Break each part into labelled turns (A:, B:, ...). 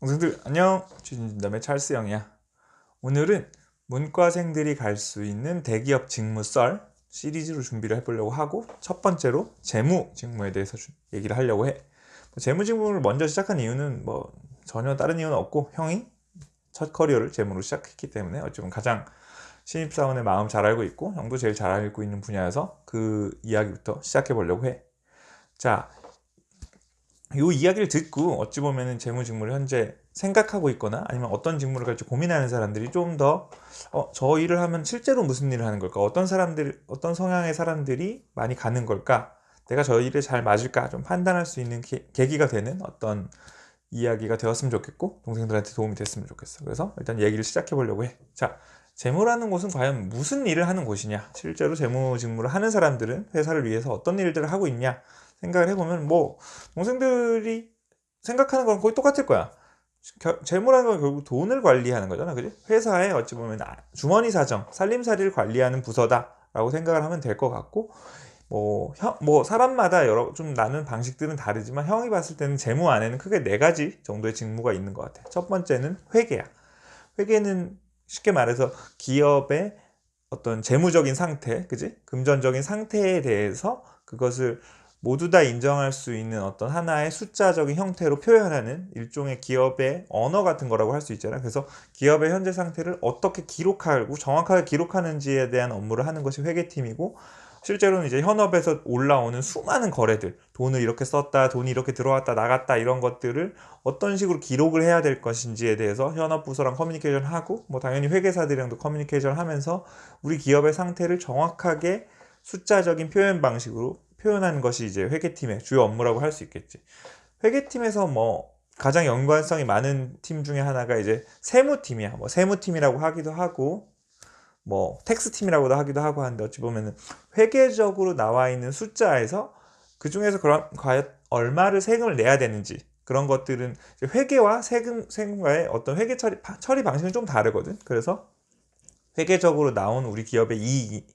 A: 동생들 안녕, 주진담의 찰스 형이야. 오늘은 문과생들이 갈 수 있는 대기업 직무 썰 시리즈로 준비를 해보려고 하고, 첫 번째로 재무 직무에 대해서 얘기를 하려고 해. 재무 직무를 먼저 시작한 이유는 전혀 다른 이유는 없고, 형이 첫 커리어를 재무로 시작했기 때문에 어쩌면 가장 신입사원의 마음 잘 알고 있고, 형도 제일 잘 알고 있는 분야여서 그 이야기부터 시작해 보려고 해. 자, 이 이야기를 듣고 어찌 보면은 재무 직무를 현재 생각하고 있거나 아니면 어떤 직무를 갈지 고민하는 사람들이 좀 더 저 일을 하면 실제로 무슨 일을 하는 걸까? 어떤 성향의 사람들이 많이 가는 걸까? 내가 저 일에 잘 맞을까? 좀 판단할 수 있는 계기가 되는 어떤 이야기가 되었으면 좋겠고, 동생들한테 도움이 됐으면 좋겠어. 그래서 일단 얘기를 시작해 보려고 해. 자, 재무라는 곳은 과연 무슨 일을 하는 곳이냐? 실제로 재무 직무를 하는 사람들은 회사를 위해서 어떤 일들을 하고 있냐? 생각을 해보면 동생들이 생각하는 건 거의 똑같을 거야. 재무라는 건 결국 돈을 관리하는 거잖아, 그지? 회사에 어찌 보면 주머니 사정, 살림살이를 관리하는 부서다라고 생각을 하면 될 것 같고, 사람마다 좀 나눈 방식들은 다르지만, 형이 봤을 때는 재무 안에는 크게 네 가지 정도의 직무가 있는 것 같아. 첫 번째는 회계야. 회계는 쉽게 말해서 기업의 어떤 재무적인 상태, 그지? 금전적인 상태에 대해서 그것을 모두 다 인정할 수 있는 어떤 하나의 숫자적인 형태로 표현하는 일종의 기업의 언어 같은 거라고 할 수 있잖아. 그래서 기업의 현재 상태를 어떻게 기록하고 정확하게 기록하는지에 대한 업무를 하는 것이 회계팀이고, 실제로는 이제 현업에서 올라오는 수많은 거래들, 돈을 이렇게 썼다, 돈이 이렇게 들어왔다, 나갔다, 이런 것들을 어떤 식으로 기록을 해야 될 것인지에 대해서 현업 부서랑 커뮤니케이션 하고, 당연히 회계사들이랑도 커뮤니케이션 하면서 우리 기업의 상태를 정확하게 숫자적인 표현 방식으로 표현하는 것이 이제 회계팀의 주요 업무라고 할 수 있겠지. 회계팀에서 가장 연관성이 많은 팀 중에 하나가 이제 세무팀이야. 세무팀이라고 하기도 하고, 텍스팀이라고도 하기도 하고 하는데, 어찌 보면은 회계적으로 나와 있는 숫자에서 그 중에서 과연 얼마를 세금을 내야 되는지, 그런 것들은 회계와 세금과의 어떤 회계 처리 방식은 좀 다르거든. 그래서 회계적으로 나온 우리 기업의 이익이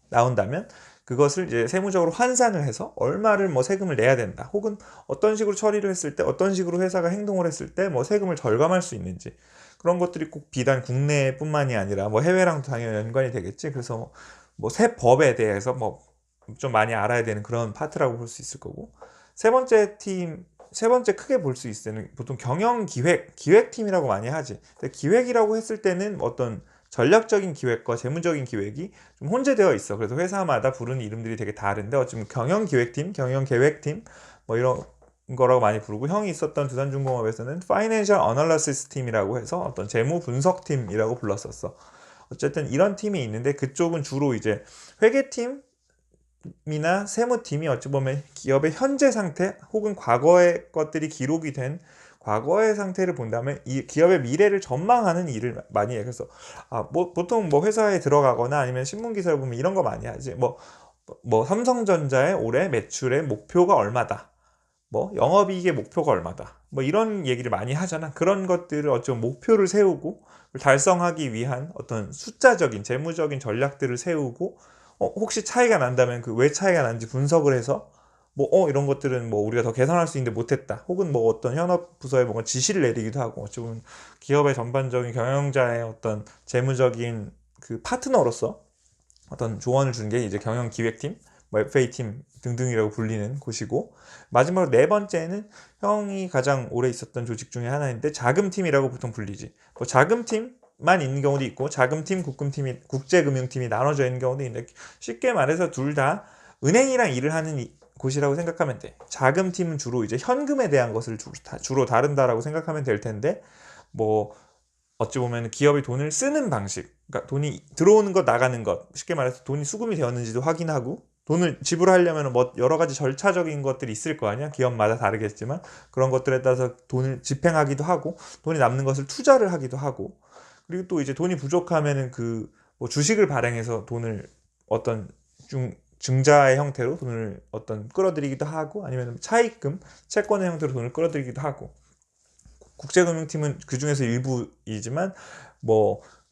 A: 나온다면 그것을 이제 세무적으로 환산을 해서 얼마를 세금을 내야 된다, 혹은 어떤 식으로 처리를 했을 때, 어떤 식으로 회사가 행동을 했을 때 세금을 절감할 수 있는지, 그런 것들이 꼭 비단 국내뿐만이 아니라 해외랑도 당연히 연관이 되겠지. 그래서 세법에 대해서 좀 많이 알아야 되는 그런 파트라고 볼 수 있을 거고, 세 번째 크게 볼 수 있을 때는 보통 기획팀이라고 많이 하지. 근데 기획이라고 했을 때는 어떤 전략적인 기획과 재무적인 기획이 좀 혼재되어 있어. 그래서 회사마다 부르는 이름들이 되게 다른데, 어쩌면 경영기획팀, 경영계획팀 이런 거라고 많이 부르고, 형이 있었던 두산중공업에서는 Financial Analysis 팀이라고 해서 어떤 재무 분석팀이라고 불렀었어. 어쨌든 이런 팀이 있는데, 그쪽은 주로 이제 회계팀이나 세무팀이 어찌 보면 기업의 현재 상태 혹은 과거의 것들이 기록이 된 과거의 상태를 본다면 이 기업의 미래를 전망하는 일을 많이 해. 그래서 보통 회사에 들어가거나 아니면 신문 기사를 보면 이런 거 많이 하지. 삼성전자의 올해 매출의 목표가 얼마다, 영업이익의 목표가 얼마다, 이런 얘기를 많이 하잖아. 그런 것들을 어쩌면 목표를 세우고 달성하기 위한 어떤 숫자적인 재무적인 전략들을 세우고, 혹시 차이가 난다면 그 왜 차이가 난지 분석을 해서 이런 것들은 우리가 더 개선할 수 있는데 못했다, 혹은 어떤 현업 부서에 뭔가 지시를 내리기도 하고, 어쩌면 기업의 전반적인 경영자의 어떤 재무적인 그 파트너로서 어떤 조언을 주는 게 이제 경영기획팀, FA팀 등등이라고 불리는 곳이고, 마지막으로 네 번째는 형이 가장 오래 있었던 조직 중에 하나인데 자금팀이라고 보통 불리지. 자금팀만 있는 경우도 있고, 자금팀, 국제금융팀이 나눠져 있는 경우도 있는데, 쉽게 말해서 둘 다 은행이랑 일을 하는 곳이라고 생각하면 돼. 자금팀은 주로 이제 현금에 대한 것을 주로 다룬다라고 생각하면 될 텐데, 어찌 보면 기업이 돈을 쓰는 방식, 그러니까 돈이 들어오는 것, 나가는 것, 쉽게 말해서 돈이 수금이 되었는지도 확인하고, 돈을 지불하려면 여러 가지 절차적인 것들이 있을 거 아니야. 기업마다 다르겠지만 그런 것들에 따라서 돈을 집행하기도 하고, 돈이 남는 것을 투자를 하기도 하고, 그리고 또 이제 돈이 부족하면은 주식을 발행해서 돈을 어떤 증자의 형태로 돈을 어떤 끌어들이기도 하고, 아니면 차입금, 채권의 형태로 돈을 끌어들이기도 하고, 국제금융팀은 그 중에서 일부이지만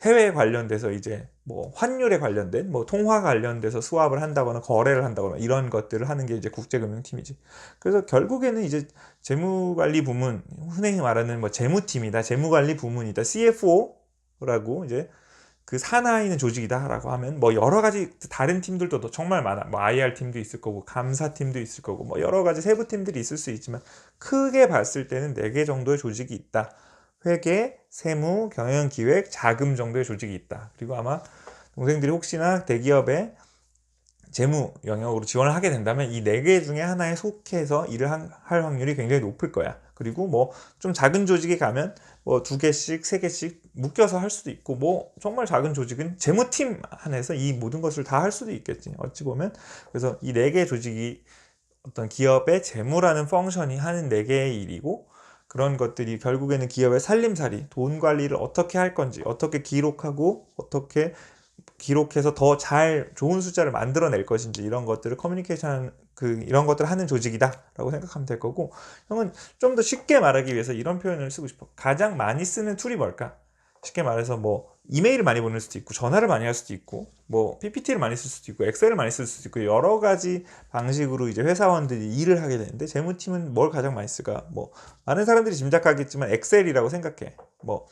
A: 해외에 관련돼서 이제 뭐 환율에 관련된 뭐 통화 관련돼서 수합을 한다거나 거래를 한다거나 이런 것들을 하는 게 이제 국제금융팀이지. 그래서 결국에는 이제 재무관리 부문, 흔히 말하는 뭐 재무팀이다, 재무관리 부문이다, CFO라고 이제 그 산하에 있는 조직이다라고 하면 뭐 여러 가지 다른 팀들도 정말 많아. 뭐 IR 팀도 있을 거고 감사팀도 있을 거고 뭐 여러 가지 세부 팀들이 있을 수 있지만 크게 봤을 때는 4개 정도의 조직이 있다. 회계, 세무, 경영기획, 자금 정도의 조직이 있다. 그리고 아마 동생들이 혹시나 대기업의 재무 영역으로 지원을 하게 된다면 이 4개 중에 하나에 속해서 일을 할 확률이 굉장히 높을 거야. 그리고 뭐 좀 작은 조직에 가면 뭐 2개씩, 3개씩 묶여서 할 수도 있고, 뭐 정말 작은 조직은 재무팀 안에서 이 모든 것을 다 할 수도 있겠지. 어찌 보면. 그래서 이 4개 조직이 어떤 기업의 재무라는 펑션이 하는 4개의 일이고, 그런 것들이 결국에는 기업의 살림살이, 돈 관리를 어떻게 할 건지, 어떻게 기록하고 어떻게 기록해서 더 잘 좋은 숫자를 만들어낼 것인지, 이런 것들을 커뮤니케이션 이런 것들을 하는 조직이다라고 생각하면 될 거고, 형은 좀 더 쉽게 말하기 위해서 이런 표현을 쓰고 싶어. 가장 많이 쓰는 툴이 뭘까? 쉽게 말해서 뭐 이메일을 많이 보낼 수도 있고, 전화를 많이 할 수도 있고, 뭐 PPT를 많이 쓸 수도 있고, 엑셀을 많이 쓸 수도 있고, 여러 가지 방식으로 이제 회사원들이 일을 하게 되는데, 재무팀은 뭘 가장 많이 쓸까? 뭐 많은 사람들이 짐작하겠지만 엑셀이라고 생각해. 뭐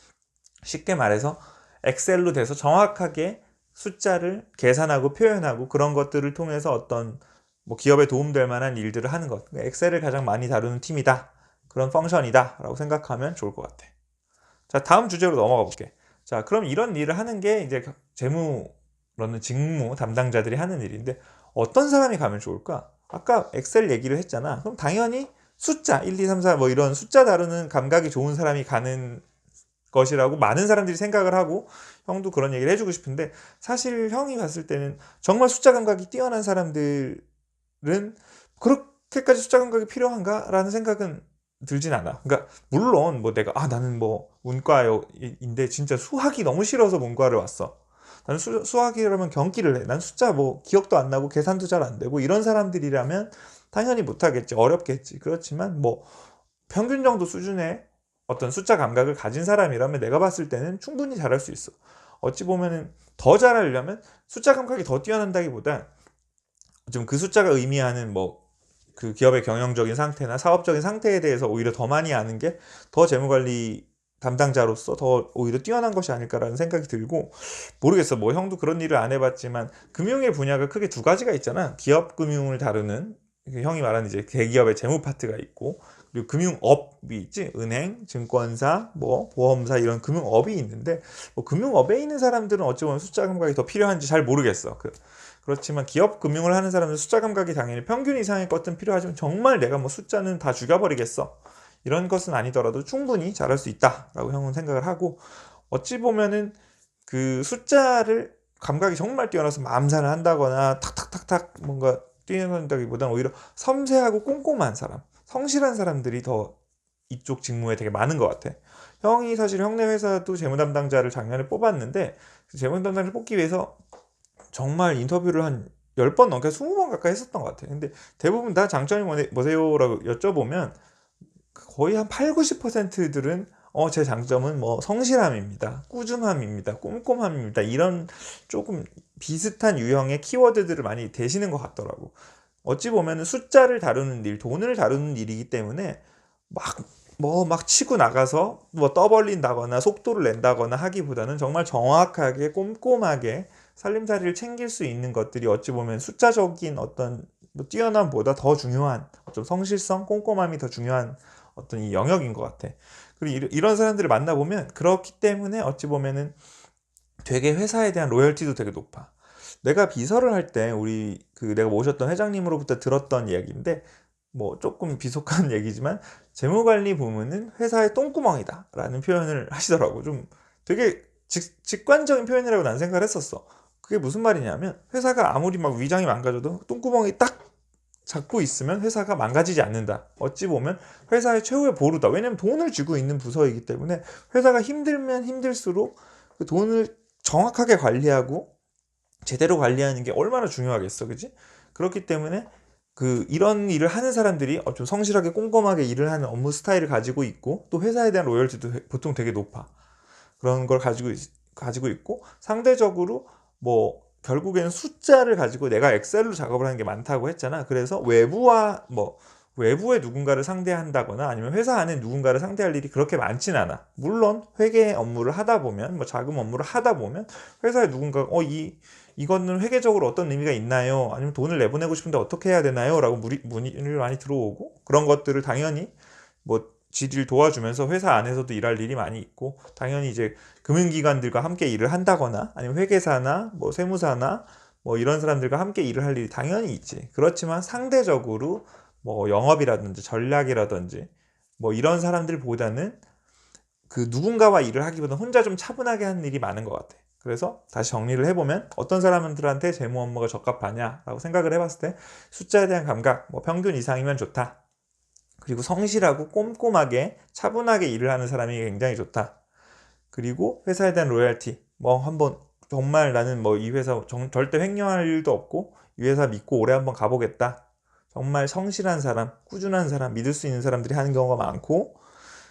A: 쉽게 말해서 엑셀로 돼서 정확하게 숫자를 계산하고 표현하고, 그런 것들을 통해서 어떤 뭐 기업에 도움될 만한 일들을 하는 것. 엑셀을 가장 많이 다루는 팀이다. 그런 펑션이다. 라고 생각하면 좋을 것 같아. 자, 다음 주제로 넘어가 볼게. 자, 그럼 이런 일을 하는 게 이제 재무라는 직무 담당자들이 하는 일인데, 어떤 사람이 가면 좋을까? 아까 엑셀 얘기를 했잖아. 그럼 당연히 숫자 1, 2, 3, 4 뭐 이런 숫자 다루는 감각이 좋은 사람이 가는 것이라고 많은 사람들이 생각을 하고, 형도 그런 얘기를 해주고 싶은데, 사실 형이 봤을 때는 정말 숫자 감각이 뛰어난 사람들은 그렇게까지 숫자 감각이 필요한가? 라는 생각은 들진 않아. 그러니까 물론 뭐 내가 나는 뭐 문과인데 진짜 수학이 너무 싫어서 문과를 왔어. 나는 수학이라면 경기를 해. 난 숫자 뭐 기억도 안 나고 계산도 잘 안 되고, 이런 사람들이라면 당연히 못하겠지. 어렵겠지. 그렇지만 뭐 평균 정도 수준의 어떤 숫자 감각을 가진 사람이라면 내가 봤을 때는 충분히 잘할 수 있어. 어찌 보면은 더 잘하려면 숫자 감각이 더 뛰어난다기보다 좀 그 숫자가 의미하는 뭐 그 기업의 경영적인 상태나 사업적인 상태에 대해서 오히려 더 많이 아는 게 더 재무관리 담당자로서 더 오히려 뛰어난 것이 아닐까라는 생각이 들고, 모르겠어. 뭐 형도 그런 일을 안 해봤지만 금융의 분야가 크게 2가지가 있잖아. 기업 금융을 다루는, 형이 말하는 이제 대기업의 재무 파트가 있고, 그리고 금융업이 있지. 은행, 증권사, 뭐 보험사, 이런 금융업이 있는데, 뭐 금융업에 있는 사람들은 어찌 보면 숫자 감각이 더 필요한지 잘 모르겠어. 그렇지만 기업 금융을 하는 사람은 숫자 감각이 당연히 평균 이상의 것은 필요하지만, 정말 내가 뭐 숫자는 다 죽여버리겠어, 이런 것은 아니더라도 충분히 잘할 수 있다라고 형은 생각을 하고, 어찌 보면은 그 숫자를 감각이 정말 뛰어나서 마음산을 한다거나 탁탁탁탁 뭔가 뛰어난다기보다는 오히려 섬세하고 꼼꼼한 사람, 성실한 사람들이 더 이쪽 직무에 되게 많은 것 같아. 형이 사실 형네 회사도 재무 담당자를 작년에 뽑았는데, 재무 담당자를 뽑기 위해서 정말 인터뷰를 한 10번 넘게 20번 가까이 했었던 것 같아요. 근데 대부분 다 장점이 뭐세요라고 여쭤보면 거의 한 8, 90%들은 제 장점은 뭐 성실함입니다, 꾸준함입니다, 꼼꼼함입니다, 이런 조금 비슷한 유형의 키워드들을 많이 대시는 것 같더라고. 어찌 보면 숫자를 다루는 일, 돈을 다루는 일이기 때문에 막 치고 나가서 뭐 떠벌린다거나 속도를 낸다거나 하기보다는 정말 정확하게 꼼꼼하게 살림살이를 챙길 수 있는 것들이 어찌 보면 숫자적인 어떤 뭐 뛰어남보다 더 중요한, 좀 성실성, 꼼꼼함이 더 중요한 어떤 이 영역인 것 같아. 그리고 이런 사람들을 만나보면, 그렇기 때문에 어찌 보면은 되게 회사에 대한 로열티도 되게 높아. 내가 비서를 할 때 우리 내가 모셨던 회장님으로부터 들었던 이야기인데, 뭐 조금 비속한 얘기지만 재무관리 부문은 회사의 똥구멍이다 라는 표현을 하시더라고. 좀 되게 직관적인 표현이라고 난 생각을 했었어. 그게 무슨 말이냐면, 회사가 아무리 막 위장이 망가져도 똥구멍이 딱 잡고 있으면 회사가 망가지지 않는다. 어찌 보면 회사의 최후의 보루다. 왜냐면 돈을 쥐고 있는 부서이기 때문에, 회사가 힘들면 힘들수록 그 돈을 정확하게 관리하고 제대로 관리하는 게 얼마나 중요하겠어, 그지? 그렇기 때문에 이런 일을 하는 사람들이 좀 성실하게 꼼꼼하게 일을 하는 업무 스타일을 가지고 있고, 또 회사에 대한 로열티도 보통 되게 높아. 그런 걸 가지고 있고, 상대적으로 뭐 결국에는 숫자를 가지고 내가 엑셀로 작업을 하는 게 많다고 했잖아. 그래서 외부의 누군가를 상대한다거나 아니면 회사 안에 누군가를 상대할 일이 그렇게 많진 않아. 물론 회계 업무를 하다 보면, 뭐 자금 업무를 하다 보면 회사에 누군가 이거는 회계적으로 어떤 의미가 있나요? 아니면 돈을 내보내고 싶은데 어떻게 해야 되나요? 라고 문의를 많이 들어오고, 그런 것들을 당연히 뭐 지를 도와주면서 회사 안에서도 일할 일이 많이 있고, 당연히 이제 금융기관들과 함께 일을 한다거나 아니면 회계사나 뭐 세무사나 뭐 이런 사람들과 함께 일을 할 일이 당연히 있지. 그렇지만 상대적으로 뭐 영업이라든지 전략이라든지 뭐 이런 사람들보다는 그 누군가와 일을 하기보다 혼자 좀 차분하게 하는 일이 많은 것 같아. 그래서 다시 정리를 해보면 어떤 사람들한테 재무 업무가 적합하냐라고 생각을 해봤을 때 숫자에 대한 감각, 뭐 평균 이상이면 좋다. 그리고 성실하고 꼼꼼하게 차분하게 일을 하는 사람이 굉장히 좋다. 그리고 회사에 대한 로열티, 뭐 한번 정말 나는 뭐 이 회사 절대 횡령할 일도 없고 이 회사 믿고 오래 한번 가보겠다. 정말 성실한 사람, 꾸준한 사람, 믿을 수 있는 사람들이 하는 경우가 많고,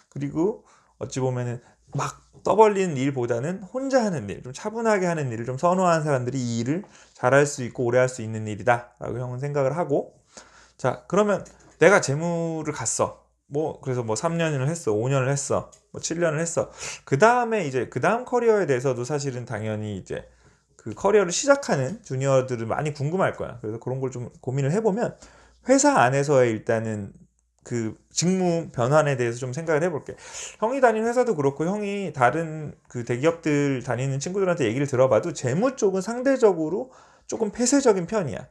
A: 그리고 어찌 보면은 막 떠벌리는 일보다는 혼자 하는 일, 좀 차분하게 하는 일을 좀 선호하는 사람들이 이 일을 잘할 수 있고 오래 할 수 있는 일이다 라고 형은 생각을 하고, 자 그러면 내가 재무를 갔어. 뭐 그래서 뭐 3년을 했어, 5년을 했어, 뭐 7년을 했어. 그 다음에 이제 그 다음 커리어에 대해서도 사실은 당연히 이제 그 커리어를 시작하는 주니어들은 많이 궁금할 거야. 그래서 그런 걸 좀 고민을 해보면 회사 안에서의 일단은 그 직무 변환에 대해서 좀 생각을 해볼게. 형이 다니는 회사도 그렇고 형이 다른 그 대기업들 다니는 친구들한테 얘기를 들어봐도 재무 쪽은 상대적으로 조금 폐쇄적인 편이야.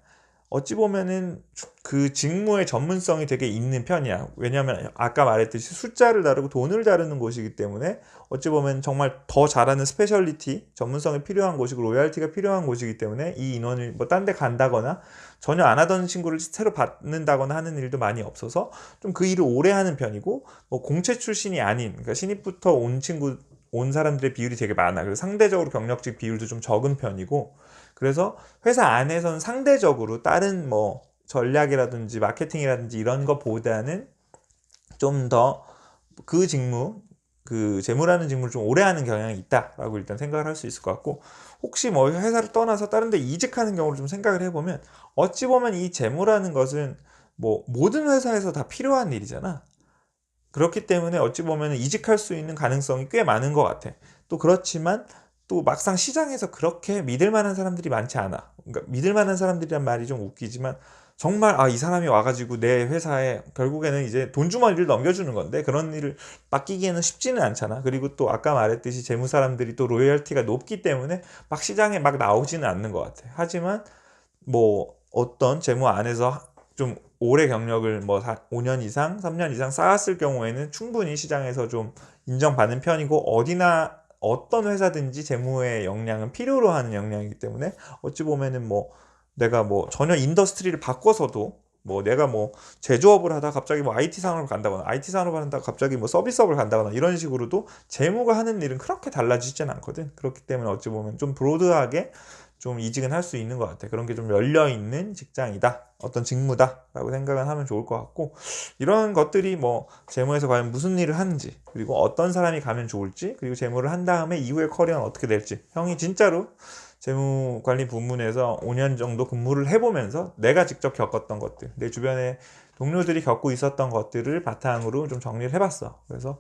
A: 어찌 보면은 그 직무의 전문성이 되게 있는 편이야. 왜냐하면 아까 말했듯이 숫자를 다루고 돈을 다루는 곳이기 때문에 어찌 보면 정말 더 잘하는 스페셜리티, 전문성이 필요한 곳이고 로열티가 필요한 곳이기 때문에 이 인원을 뭐 딴 데 간다거나 전혀 안 하던 친구를 새로 받는다거나 하는 일도 많이 없어서 좀 그 일을 오래 하는 편이고, 뭐 공채 출신이 아닌, 그러니까 신입부터 온 사람들의 비율이 되게 많아. 그래서 상대적으로 경력직 비율도 좀 적은 편이고, 그래서 회사 안에서는 상대적으로 다른 뭐 전략이라든지 마케팅이라든지 이런 것보다는 좀 더 그 직무, 그 재무라는 직무를 좀 오래 하는 경향이 있다라고 일단 생각을 할 수 있을 것 같고, 혹시 뭐 회사를 떠나서 다른 데 이직하는 경우를 좀 생각을 해보면 어찌 보면 이 재무라는 것은 뭐 모든 회사에서 다 필요한 일이잖아. 그렇기 때문에 어찌 보면 이직할 수 있는 가능성이 꽤 많은 것 같아. 또 그렇지만 또 막상 시장에서 그렇게 믿을 만한 사람들이 많지 않아. 그러니까 믿을 만한 사람들이란 말이 좀 웃기지만 정말 이 사람이 와가지고 내 회사에 결국에는 이제 돈주머니를 넘겨주는 건데 그런 일을 맡기기에는 쉽지는 않잖아. 그리고 또 아까 말했듯이 재무 사람들이 또 로열티가 높기 때문에 막 시장에 막 나오지는 않는 것 같아. 하지만 뭐 어떤 재무 안에서 좀 오래 경력을 뭐 5년 이상, 3년 이상 쌓았을 경우에는 충분히 시장에서 좀 인정받는 편이고, 어디나 어떤 회사든지 재무의 역량은 필요로 하는 역량이기 때문에 어찌 보면은 뭐 내가 뭐 전혀 인더스트리를 바꿔서도 뭐 내가 뭐 제조업을 하다 갑자기 뭐 IT 산업을 간다거나 IT 산업을 한다고 갑자기 뭐 서비스업을 간다거나 이런 식으로도 재무가 하는 일은 그렇게 달라지진 않거든. 그렇기 때문에 어찌 보면 좀 브로드하게 좀 이직은 할 수 있는 것 같아. 그런 게 좀 열려있는 직장이다, 어떤 직무다 라고 생각을 하면 좋을 것 같고, 이런 것들이 뭐 재무에서 과연 무슨 일을 하는지, 그리고 어떤 사람이 가면 좋을지, 그리고 재무를 한 다음에 이후의 커리어는 어떻게 될지, 형이 진짜로 재무관리 부문에서 5년 정도 근무를 해보면서 내가 직접 겪었던 것들, 내 주변에 동료들이 겪고 있었던 것들을 바탕으로 좀 정리를 해봤어. 그래서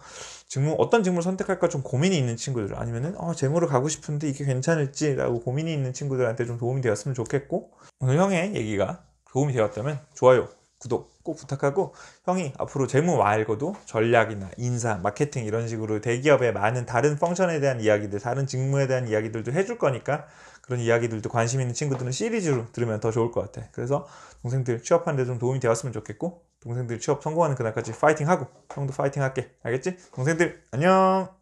A: 어떤 직무를 선택할까 좀 고민이 있는 친구들, 아니면은 재무를 가고 싶은데 이게 괜찮을지라고 고민이 있는 친구들한테 좀 도움이 되었으면 좋겠고, 오늘 형의 얘기가 도움이 되었다면 좋아요, 구독 꼭 부탁하고, 형이 앞으로 재무 말고도 전략이나 인사, 마케팅 이런 식으로 대기업의 많은 다른 펑션에 대한 이야기들, 다른 직무에 대한 이야기들도 해줄 거니까 그런 이야기들도 관심 있는 친구들은 시리즈로 들으면 더 좋을 것 같아. 그래서 동생들 취업하는 데 좀 도움이 되었으면 좋겠고, 동생들 취업 성공하는 그날까지 파이팅하고 형도 파이팅 할게. 알겠지? 동생들 안녕.